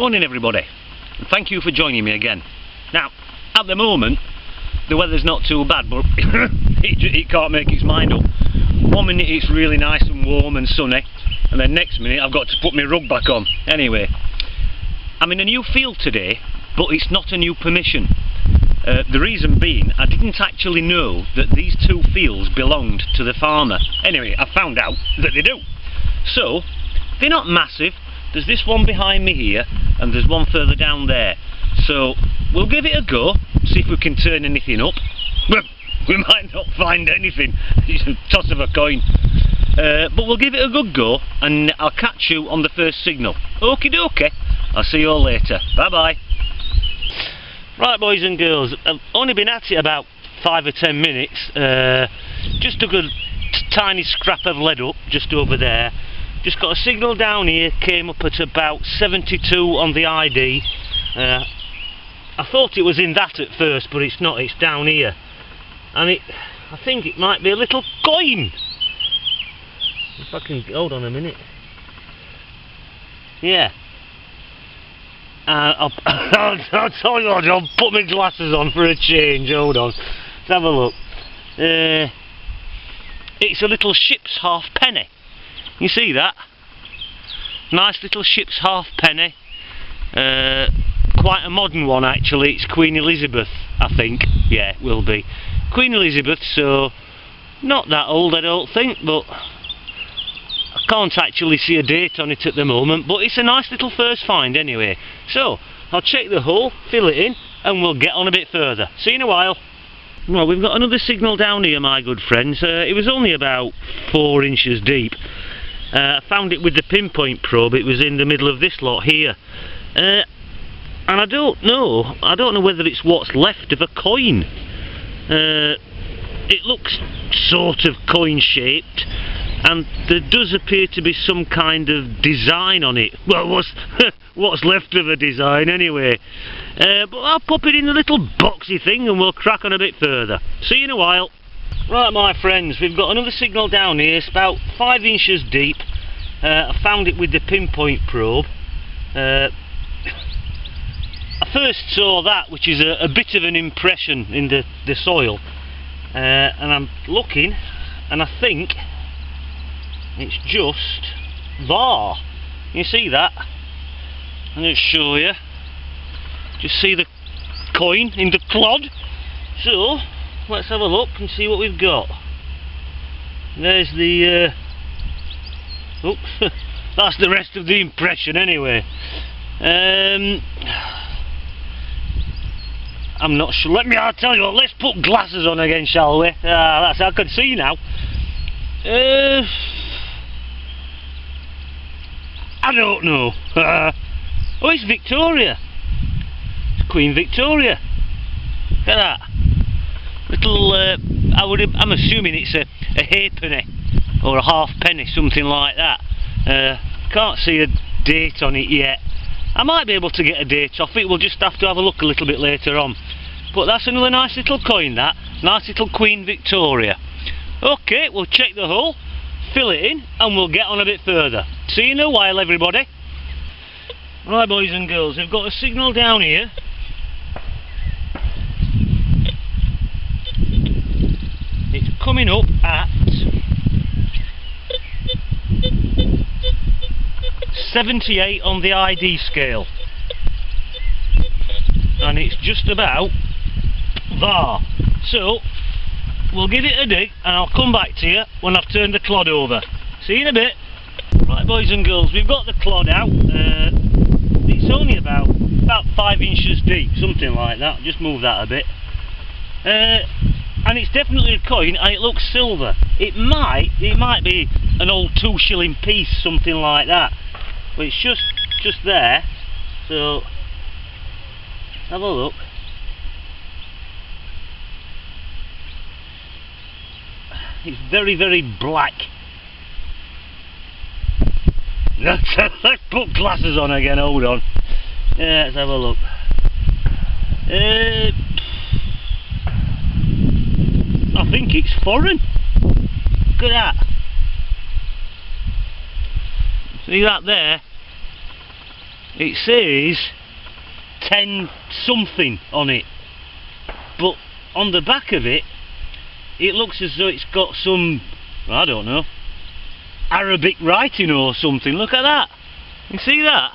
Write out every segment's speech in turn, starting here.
Morning everybody, and thank you for joining me again. Now, at the moment, the weather's not too bad, but it can't make its mind up. 1 minute it's really nice and warm and sunny, and then next minute I've got to put my rug back on. Anyway, I'm in a new field today, but it's not a new permission. The reason being, I didn't actually know that these two fields belonged to the farmer. Anyway, I found out that they do. So, they're not massive. There's this one behind me here, and there's one further down there. So, we'll give it a go, see if we can turn anything up. We might not find anything. It's a toss of a coin. But we'll give it a good go, and I'll catch you on the first signal. Okie dokie. I'll see you all later. Bye bye. Right, boys and girls, I've only been at it about 5 or 10 minutes. Just took a tiny scrap of lead up just over there. Just got a signal down here, came up at about 72 on the ID. I thought it was in that at first, but it's not, it's down here. And I think it might be a little coin. If I can, hold on a minute. Yeah. I'll tell you what, I'll put my glasses on for a change, hold on. Let's have a look. It's a little ship's halfpenny. You see that? Nice little ship's halfpenny. Quite a modern one actually. It's Queen Elizabeth, I think. Yeah, it will be. Queen Elizabeth, so not that old I don't think, but I can't actually see a date on it at the moment, but it's a nice little first find anyway. So, I'll check the hole, fill it in, and we'll get on a bit further. See you in a while. Well, we've got another signal down here, my good friends. It was only about 4 inches deep. I found it with the pinpoint probe. It was in the middle of this lot here. And I don't know whether it's what's left of a coin. It looks sort of coin shaped, and there does appear to be some kind of design on it. Well, what's left of a design anyway. But I'll pop it in a little boxy thing and we'll crack on a bit further. See you in a while. Right, my friends, we've got another signal down here. It's about 5 inches deep. I found it with the pinpoint probe. I first saw that, which is a bit of an impression in the soil. And I'm looking, and I think it's just there. You see that? I'm going to show you. Just see the coin in the clod. So, let's have a look and see what we've got. There's the oops, that's the rest of the impression anyway. I'm not sure. I'll tell you what, let's put glasses on again, shall we? That's, I can see now. I don't know. Oh, it's Victoria. It's Queen Victoria. Look at that. Little, I'm assuming it's a halfpenny or a halfpenny, something like that. Can't see a date on it yet. I might be able to get a date off it. We'll just have to have a look a little bit later on. But that's another nice little coin, that. Nice little Queen Victoria. Okay, we'll check the hole, fill it in, and we'll get on a bit further. See you in a while, everybody. Right, boys and girls, we've got a signal down here. It's coming up at 78 on the ID scale, and it's just about there. So we'll give it a dig and I'll come back to you when I've turned the clod over. See you in a bit. Right, boys and girls, we've got the clod out. It's only about 5 inches deep, something like that. Just move that a bit. And it's definitely a coin, and it looks silver. It might be an old 2 shilling piece, something like that. But it's just there. So have a look. It's very, very black. Let's put glasses on again, hold on. Let's have a look. I think it's foreign. Look at that. See that there? it says 10 something on it, but on the back of it, it looks as though it's got some, I don't know, Arabic writing or something. Look at that. You see that?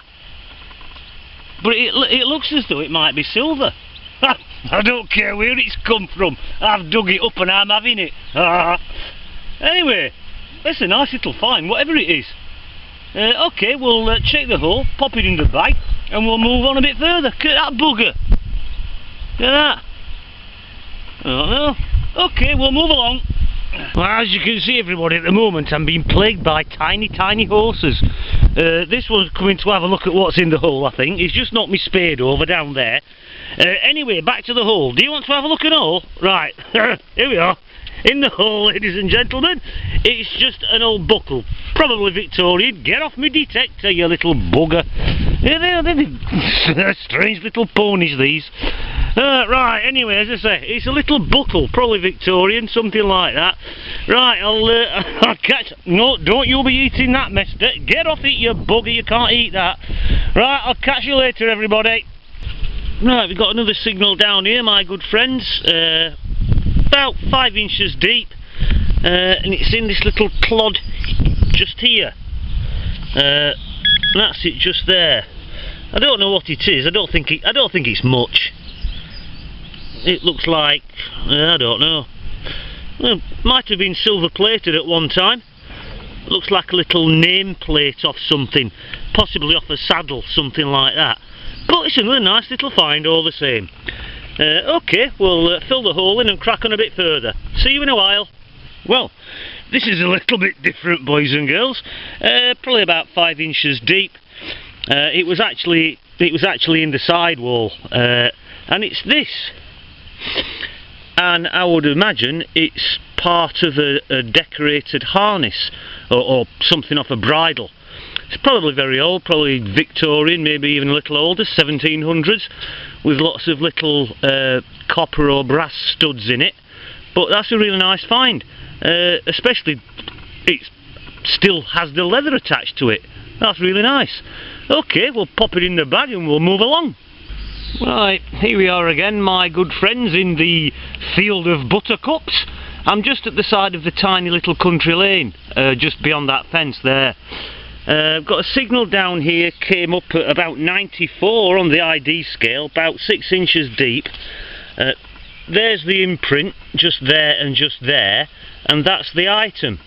But it looks as though it might be silver. I don't care where it's come from. I've dug it up and I'm having it. Anyway, that's a nice little find, whatever it is. Okay, we'll check the hole, pop it in the bag, and we'll move on a bit further. Look at that bugger. Look at that. I don't know. Okay, we'll move along. Well, as you can see, everybody, at the moment I'm being plagued by tiny horses. This one's coming to have a look at what's in the hole, I think. He's just knocked me spade over down there. Anyway, back to the hole. Do you want to have a look at the hole? Right, here we are. In the hole, ladies and gentlemen. It's just an old buckle. Probably Victorian. Get off me detector, you little bugger. Yeah, they're strange little ponies, these. Right, anyway, as I say, it's a little buckle, probably Victorian, something like that. Right, I'll catch... No, don't you be eating that, mister. Get off it, you bugger, you can't eat that. Right, I'll catch you later, everybody. Right, we've got another signal down here, my good friends. About 5 inches deep. And it's in this little clod just here. That's it, just there. I don't know what it is. I don't think it's much. It looks like, I don't know. Well, might have been silver plated at one time. Looks like a little name plate off something, possibly off a saddle, something like that. But it's another nice little find all the same. Okay, we'll fill the hole in and crack on a bit further. See you in a while. Well, this is a little bit different, boys and girls. Probably about 5 inches deep. It was actually in the side wall, and it's this. And I would imagine it's part of a decorated harness or something off a bridle. It's probably very old, probably Victorian, maybe even a little older, 1700s, with lots of little copper or brass studs in it. But that's a really nice find, especially it still has the leather attached to it. That's really nice. Okay, we'll pop it in the bag and we'll move along. Right, here we are again, my good friends, in the field of buttercups. I'm just at the side of the tiny little country lane, just beyond that fence there. I've got a signal down here, came up at about 94 on the ID scale, about 6 inches deep. There's the imprint, just there and just there, and that's the item.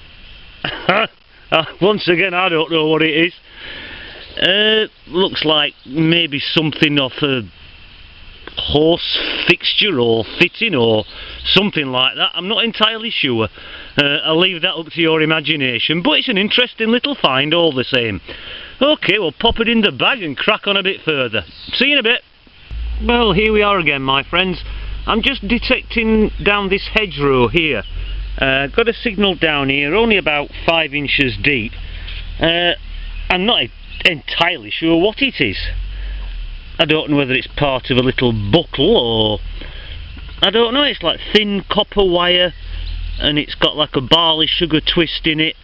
Once again, I don't know what it is. Looks like maybe something off a horse fixture or fitting or something like that. I'm not entirely sure. I'll leave that up to your imagination, but it's an interesting little find all the same. Okay, we'll pop it in the bag and crack on a bit further. See you in a bit. Well, here we are again, my friends. I'm just detecting down this hedgerow here. Got a signal down here, only about 5 inches deep. I'm not entirely sure what it is. I don't know whether it's part of a little buckle or... I don't know, it's like thin copper wire and it's got like a barley sugar twist in it.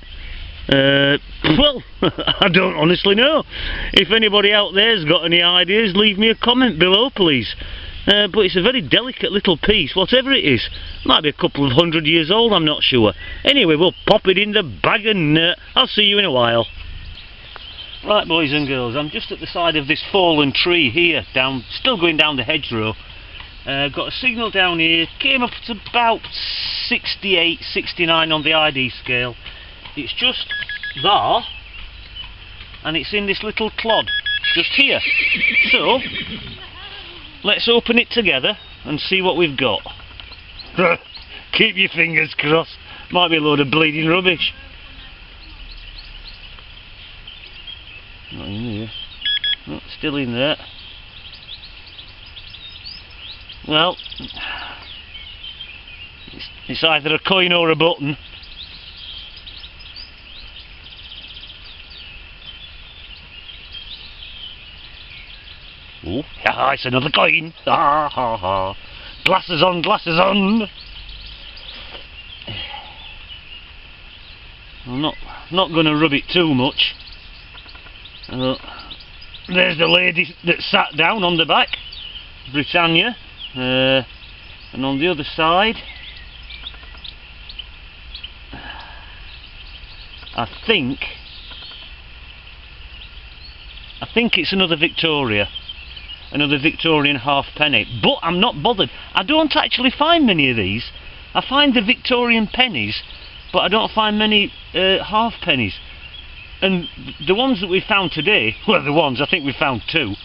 Well, I don't honestly know. If anybody out there's got any ideas, leave me a comment below, please. But it's a very delicate little piece, whatever it is. Might be a couple of 100 years old, I'm not sure. Anyway, we'll pop it in the bag and I'll see you in a while. Right, boys and girls, I'm just at the side of this fallen tree here, still going down the hedgerow. Got a signal down here, came up to about 68, 69 on the ID scale. It's just there, and it's in this little clod, just here. So, let's open it together and see what we've got. Keep your fingers crossed, might be a load of bleeding rubbish. Not in here. Oh, still in there. Well, it's either a coin or a button. Oh, yeah, it's another coin. Ha ha ha. Glasses on, glasses on. I'm not going to rub it too much. there's the lady that sat down on the back, Britannia, and on the other side I think it's another Victoria, another Victorian halfpenny, but I'm not bothered. I don't actually find many of these. I find the Victorian pennies, but I don't find many halfpennies. And the ones that we found today, well, the ones, I think we found two,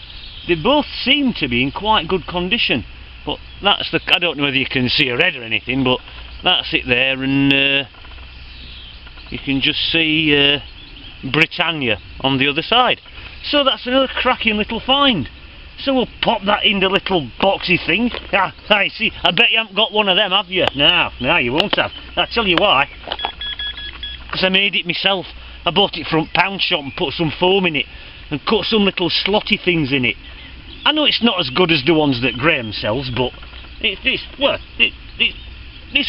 they both seem to be in quite good condition. But that's the, I don't know whether you can see a red or anything, but that's it there, and you can just see Britannia on the other side. So that's another cracking little find. So we'll pop that in the little boxy thing. I see, I bet you haven't got one of them, have you? No, you won't have. I'll tell you why. Because I made it myself. I bought it from pound shop and put some foam in it and cut some little slotty things in it. I know it's not as good as the ones that Graham sells, but it's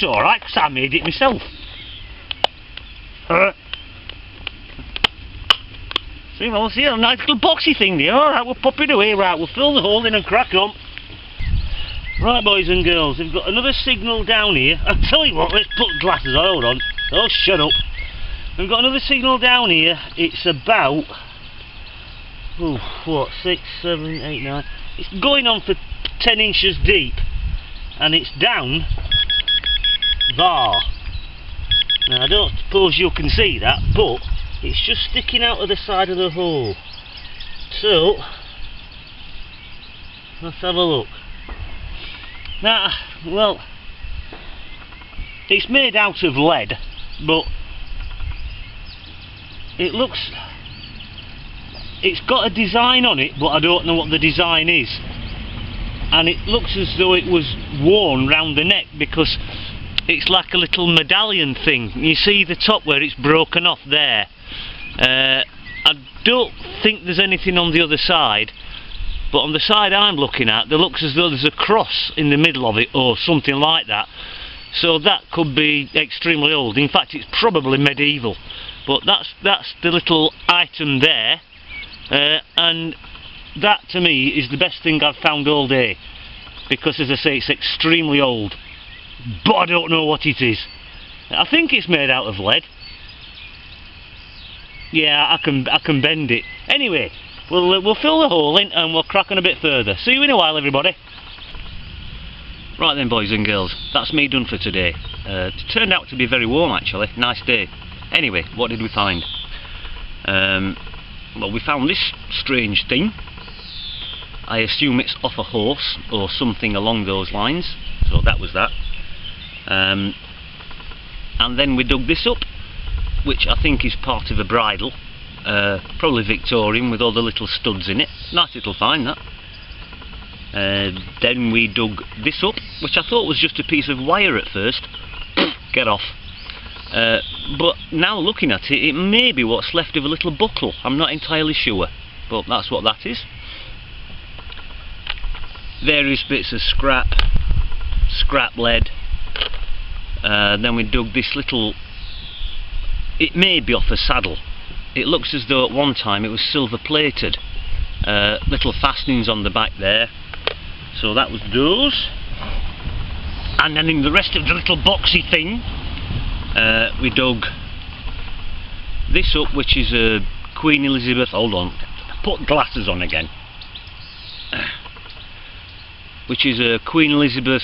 alright because I made it myself. See, well, see, a nice little boxy thing there. Alright, we'll pop it away. Right, we'll fill the hole in and crack on. Right, boys and girls, we've got another signal down here. I'll tell you what, let's put glasses on. Hold on. Oh, shut up. We've got another signal down here. It's about, what, 6, 7, 8, 9. It's going on for 10 inches deep, and it's down there. Now, I don't suppose you can see that, but it's just sticking out of the side of the hole. So, let's have a look. Now, well, it's made out of lead, but it looks, it's got a design on it, but I don't know what the design is. And it looks as though it was worn round the neck, because it's like a little medallion thing. You see the top where it's broken off there. I don't think there's anything on the other side, but on the side I'm looking at, there looks as though there's a cross in the middle of it or something like that. So that could be extremely old. In fact, it's probably medieval. But that's the little item there, and that to me is the best thing I've found all day, because as I say, it's extremely old, but I don't know what it is. I think it's made out of lead. Yeah, I can bend it. Anyway, we'll fill the hole in and we'll crack on a bit further. See you in a while, everybody. Right then, boys and girls, that's me done for today. It turned out to be very warm actually, nice day. Anyway, what did we find? Well, we found this strange thing. I assume it's off a horse or something along those lines, so that was that. And then we dug this up, which I think is part of a bridle, probably Victorian with all the little studs in it. Nice little find, that. Then we dug this up, which I thought was just a piece of wire at first. Get off. But now looking at it, it may be what's left of a little buckle. I'm not entirely sure, but that's what that is. Various bits of scrap lead. Then we dug this little, it may be off a saddle. It looks as though at one time it was silver plated. Little fastenings on the back there. So that was those. And then in the rest of the little boxy thing, we dug this up, which is a Queen Elizabeth, hold on, put glasses on again, which is a Queen Elizabeth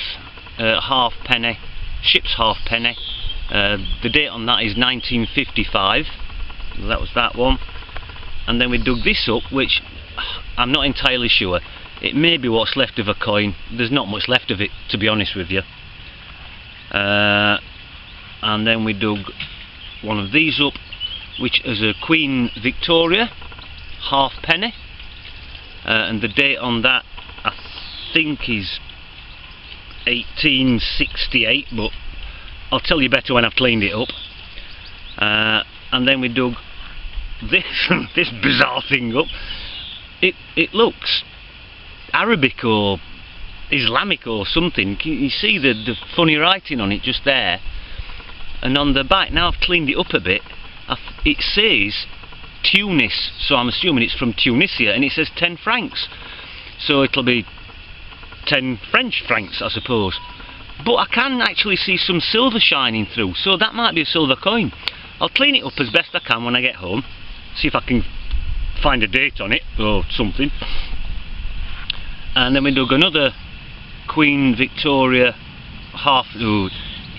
halfpenny, ship's halfpenny. The date on that is 1955, that was that one. And then we dug this up, which I'm not entirely sure, it may be what's left of a coin. There's not much left of it, to be honest with you. And then we dug one of these up, which is a Queen Victoria halfpenny, and the date on that I think is 1868, but I'll tell you better when I've cleaned it up. And then we dug this this bizarre thing up. It looks Arabic or Islamic or something. You see the funny writing on it just there. And on the back, now I've cleaned it up a bit, it says Tunis, so I'm assuming it's from Tunisia, and it says 10 francs. So it'll be 10 French francs, I suppose. But I can actually see some silver shining through, so that might be a silver coin. I'll clean it up as best I can when I get home, see if I can find a date on it or something. And then we dug another Queen Victoria half. Ooh,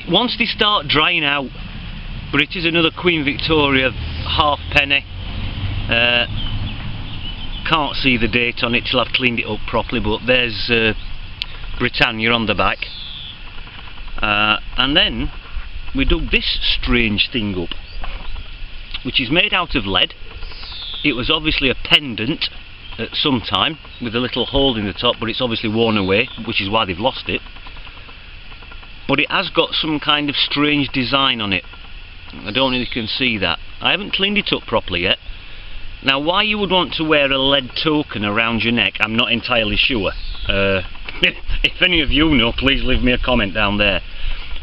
once they start drying out, but it is another Queen Victoria half penny. Can't see the date on it till I've cleaned it up properly, but there's Britannia on the back. And then we dug this strange thing up, which is made out of lead. It was obviously a pendant at some time with a little hole in the top, but it's obviously worn away, which is why they've lost it. But it has got some kind of strange design on it. I don't know if you can see that. I haven't cleaned it up properly yet. Now, why you would want to wear a lead token around your neck, I'm not entirely sure. If any of you know, please leave me a comment down there.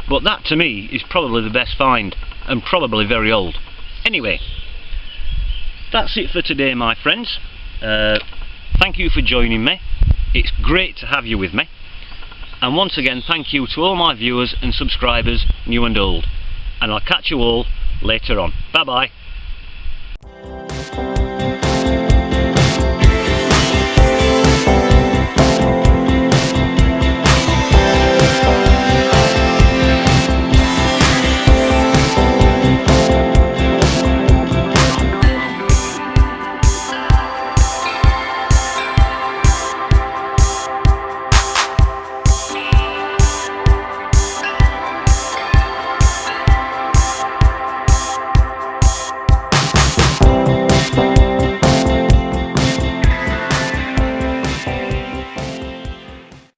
But that to me is probably the best find, and probably very old. Anyway, that's it for today, my friends. Thank you for joining me. It's great to have you with me. And once again, thank you to all my viewers and subscribers, new and old. And I'll catch you all later on. Bye bye.